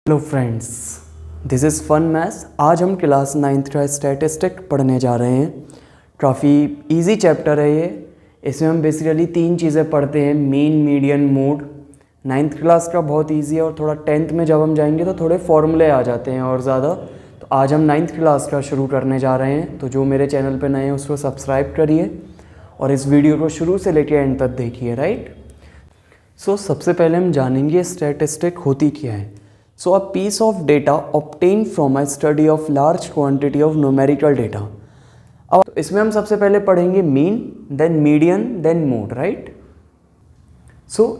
Hello friends, this is fun maths. आज हम class 9th का स्टैटिस्टिक पढ़ने जा रहे हैं। काफ़ी इजी चैप्टर है ये। इसमें हम बेसिकली 3 चीज़ें पढ़ते हैं, mean, median, mode. 9th class का बहुत इजी है और थोड़ा 10th में जब हम जाएंगे तो थोड़े फॉर्मूले आ जाते हैं और ज़्यादा। तो आज हम 9th क्लास का शुरू करने जा रहे हैं। तो जो मेरे चैनल पर नए हैं उसको सब्सक्राइब करिए और इस वीडियो को शुरू से लेकर एंड तक देखिए, राइट। सबसे पहले हम जानेंगे स्टैटिस्टिक होती क्या है। A piece of data obtained from a study of large quantity of numerical data। अब इसमें हम सबसे पहले पढ़ेंगे mean, then median, then mode, right.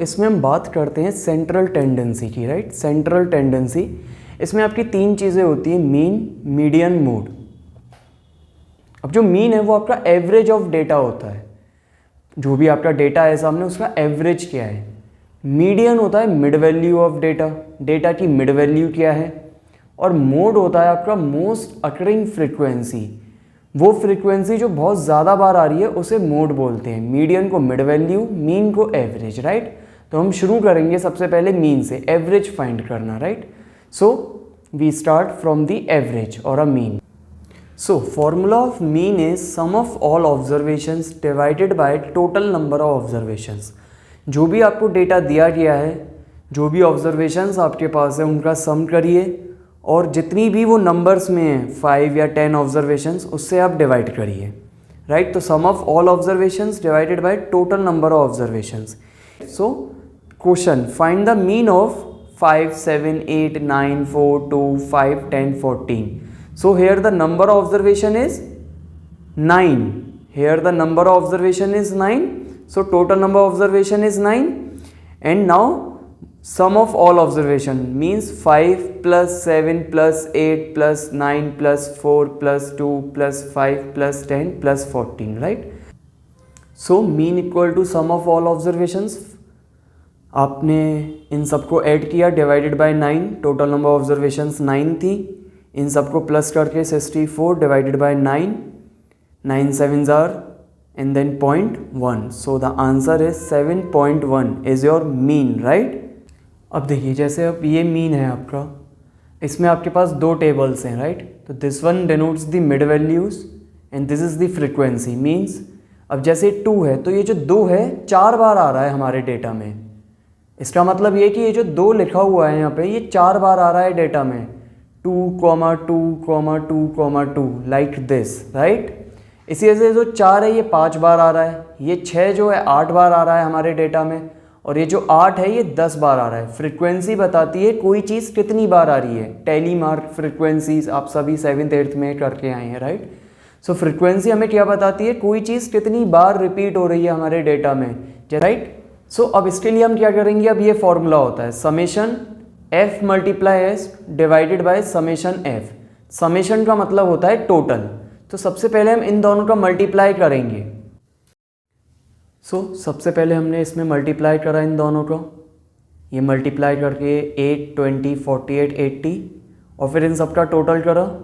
इसमें हम बात करते हैं सेंट्रल टेंडेंसी की, राइट। सेंट्रल टेंडेंसी, इसमें आपकी 3 चीज़ें होती हैं, मीन, मीडियन, मोड। अब जो मीन है वो आपका एवरेज ऑफ डेटा होता है। जो भी आपका डेटा है सामने उसका एवरेज क्या है। मीडियन होता है mid value of data, data की मिड वैल्यू क्या है। और मोड होता है आपका मोस्ट अकरिंग फ्रीक्वेंसी, वो फ्रीक्वेंसी जो बहुत ज़्यादा बार आ रही है उसे मोड बोलते हैं। मीडियन को मिड वैल्यू, मीन को एवरेज, राइट। तो हम शुरू करेंगे सबसे पहले मीन से, एवरेज फाइंड करना, right. We start from the average और a mean. Formula of mean is sum of all observations divided by total number of observations. जो भी आपको डेटा दिया गया है, जो भी ऑब्जर्वेशंस आपके पास है उनका सम करिए और जितनी भी वो नंबर्स में हैं 5 या 10 ऑब्जर्वेशंस उससे आप डिवाइड करिए, राइट। तो sum of all observations divided by total number of observations. Question, find the mean of 5, 7, 8, 9, 4, 2, 5, 10, 14। Here the number of observation is 9. Here the number of observation is 9. So total number of observation is 9, and now sum of all observation means 5 plus 7 plus 8 plus 9 plus 4 plus 2 plus 5 plus 10 plus 14, right? Mean equal to sum of all observations। आपने इन सबको add किया, divided by 9, total number of observations 9 थी। इन सबको plus करके 64 divided by 9, 9 7s are and then 0.1, so the answer is 7.1 is your mean, right। अब देखिए, जैसे अब ये मीन है आपका, इसमें आपके पास 2 टेबल्स हैं, राइट। तो this one denotes the mid values and this is the frequency. Means अब जैसे 2 है तो ये जो 2 है 4 बार आ रहा है हमारे डेटा में। इसका मतलब ये कि ये जो 2 लिखा हुआ है यहाँ पे ये 4 बार आ रहा है डेटा में, 2,2,2,2, लाइक दिस, राइट। इसी वजह से जो 4 है ये 5 बार आ रहा है, ये 6 जो है 8 बार आ रहा है हमारे डेटा में, और ये जो 8 है ये 10 बार आ रहा है। फ्रीक्वेंसी बताती है कोई चीज़ कितनी बार आ रही है। टेली मार्क फ्रीक्वेंसीज आप सभी 7th 8th में करके आए हैं, राइट। फ्रीक्वेंसी हमें क्या बताती है, कोई चीज़ कितनी बार रिपीट हो रही है हमारे डेटा में, राइट। अब इसके लिए हम क्या करेंगे, अब ये फॉर्मूला होता है summation F multiply S divided by summation F. Summation का मतलब होता है टोटल। तो सबसे पहले हम इन दोनों का मल्टीप्लाई करेंगे। सबसे पहले हमने इसमें मल्टीप्लाई करा इन दोनों को, ये मल्टीप्लाई करके 8, 20, 48, 80, और फिर इन सबका टोटल करा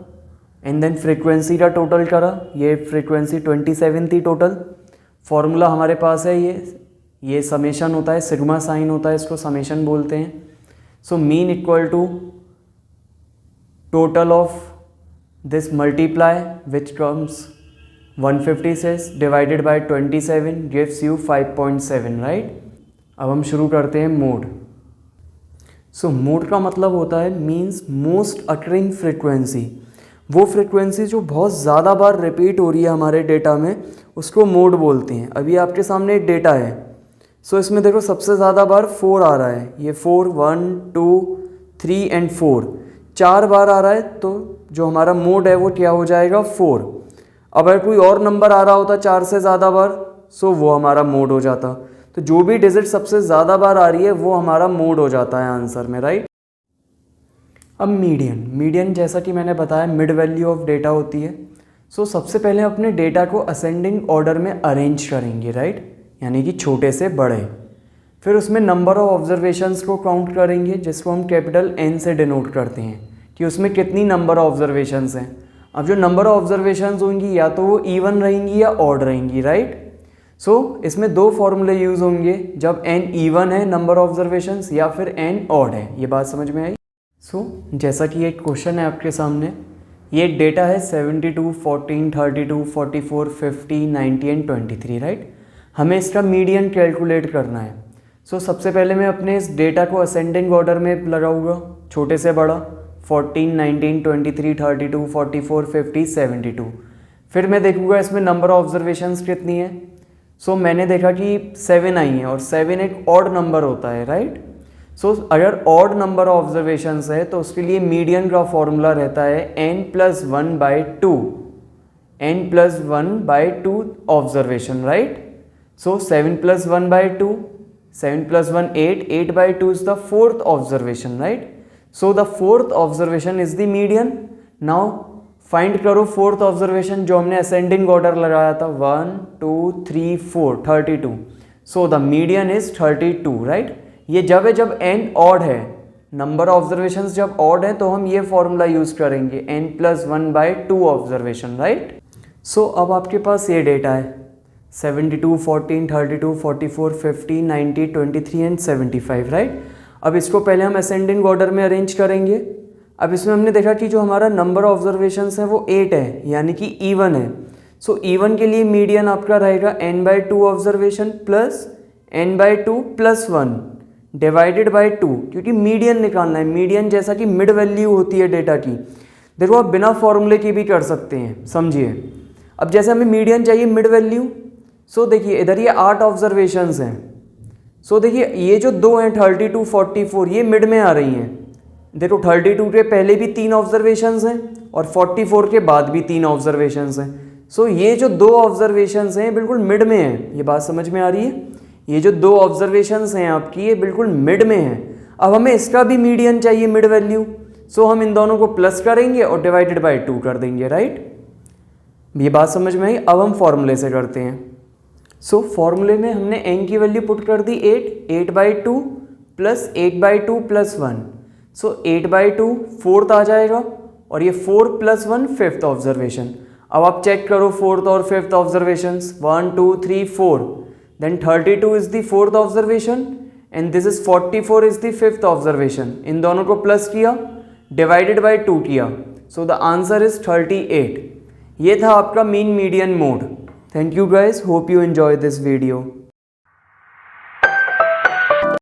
एंड देन फ्रीक्वेंसी का टोटल करा। ये फ्रीक्वेंसी 27 थी टोटल। फॉर्मूला हमारे पास है, ये समेशन होता है, सिग्मा साइन होता है, इसको समेशन बोलते हैं। Mean equal to total of this multiply which comes 156 divided by 27 gives you 5.7, right। अब हम शुरू करते हैं मोड। मोड का मतलब होता है मीन्स मोस्ट अकरिंग फ्रीक्वेंसी। वो फ्रीक्वेंसी जो बहुत ज़्यादा बार रिपीट हो रही है हमारे डेटा में उसको मोड बोलते हैं। अभी आपके सामने एक डेटा है, इसमें देखो सबसे ज़्यादा बार 4 आ रहा है। ये 4, 1, 2, 3 एंड 4 4 बार आ रहा है, तो जो हमारा मोड है वो क्या हो जाएगा, 4। अब अगर कोई और नंबर आ रहा होता 4 से ज़्यादा बार, वो हमारा मोड हो जाता। तो जो भी डिजिट सबसे ज़्यादा बार आ रही है वो हमारा मोड हो जाता है आंसर में, राइट। अब मीडियन जैसा कि मैंने बताया मिड वैल्यू ऑफ डेटा होती है। सबसे पहले अपने डेटा को असेंडिंग ऑर्डर में अरेंज करेंगे, राइट, यानी कि छोटे से बड़े। फिर उसमें नंबर ऑफ ऑब्जर्वेशंस को काउंट करेंगे, जिसको हम कैपिटल N से डिनोट करते हैं कि उसमें कितनी नंबर ऑफ ऑब्जर्वेशंस हैं। अब जो नंबर ऑफ ऑब्जर्वेशंस होंगी या तो वो इवन रहेंगी या ऑड रहेंगी, राइट। इसमें 2 फॉर्मूले यूज़ होंगे, जब n इवन है नंबर ऑफ ऑब्जर्वेशंस या फिर n ऑड है। ये बात समझ में आई। जैसा कि एक क्वेश्चन है आपके सामने, ये डेटा है 72, 14, 32, 44, 50, 90 एंड 23, राइट। हमें इसका मीडियन कैलकुलेट करना है। सबसे पहले मैं अपने इस डेटा को असेंडिंग ऑर्डर में लगाऊंगा, छोटे से बड़ा, 14, 19, 23, 32, 44, 50, 72। फिर मैं देखूंगा इसमें नंबर ऑफ ऑब्जर्वेशंस कितनी है। मैंने देखा कि 7 आई हैं और 7 एक ऑड नंबर होता है, राइट। अगर ऑड नंबर ऑफ ऑब्जर्वेशंस है तो उसके लिए मीडियन का फॉर्मूला रहता है n+1/2, n+1/2 observation, right. 7+1/2, 7+1 8, 8/2 is the fourth observation, right? The fourth observation is the median. Now find करो फोर्थ ऑब्जर्वेशन जो हमने असेंडिंग ऑर्डर लगाया था, 1 2 3 4, 32। The median is 32, right. ये जब है जब n ऑड है, नंबर ऑब्जर्वेशन जब ऑड है तो हम ये फॉर्मूला यूज करेंगे n+1/2 ऑब्जर्वेशन, राइट। अब आपके पास ये डेटा है 72, 14, 32, 44, 50, 90, 23 एंड 75, राइट। अब इसको पहले हम असेंडिंग ऑर्डर में अरेंज करेंगे। अब इसमें हमने देखा कि जो हमारा नंबर ऑब्जर्वेशंस है वो 8 है, यानी कि इवन है। इवन के लिए मीडियन आपका रहेगा n/2 observation plus n/2 + 1 divided by 2, क्योंकि मीडियन निकालना है। मीडियन जैसा कि मिड वैल्यू होती है डेटा की, देखो आप बिना फॉर्मूले की भी कर सकते हैं, समझिए। अब जैसे हमें मीडियन चाहिए मिड वैल्यू, देखिए इधर ये 8 ऑब्जर्वेशंस हैं। देखिए ये जो 2 हैं 32, 44, ये मिड में आ रही हैं। देखो 32 के पहले भी 3 ऑब्जर्वेशंस हैं और 44 के बाद भी 3 ऑब्जर्वेशंस हैं। ये जो 2 ऑब्जर्वेशंस हैं बिल्कुल मिड में हैं। ये बात समझ में आ रही है? ये जो 2 ऑब्जर्वेशंस हैं आपकी, ये बिल्कुल मिड में हैं। अब हमें इसका भी मीडियन चाहिए, मिड वैल्यू। हम इन दोनों को प्लस करेंगे और डिवाइडेड बाय 2 कर देंगे, राइट। ये बात समझ में आई? अब हम फॉर्मूले से करते हैं। फॉर्मूले में हमने n की वैल्यू पुट कर दी 8/2 प्लस 8/2 + 1। 8/2 फोर्थ आ जाएगा और ये 4 + 1 फिफ्थ ऑब्जर्वेशन। अब आप चेक करो फोर्थ और fifth observations, 1 2 3 4, then 32 is the fourth observation and this is 44 is the fifth observation. इन दोनों को प्लस किया, डिवाइडेड बाय 2 किया, द आंसर इज 38। ये था आपका mean median mode. Thank you guys, hope you enjoy this video.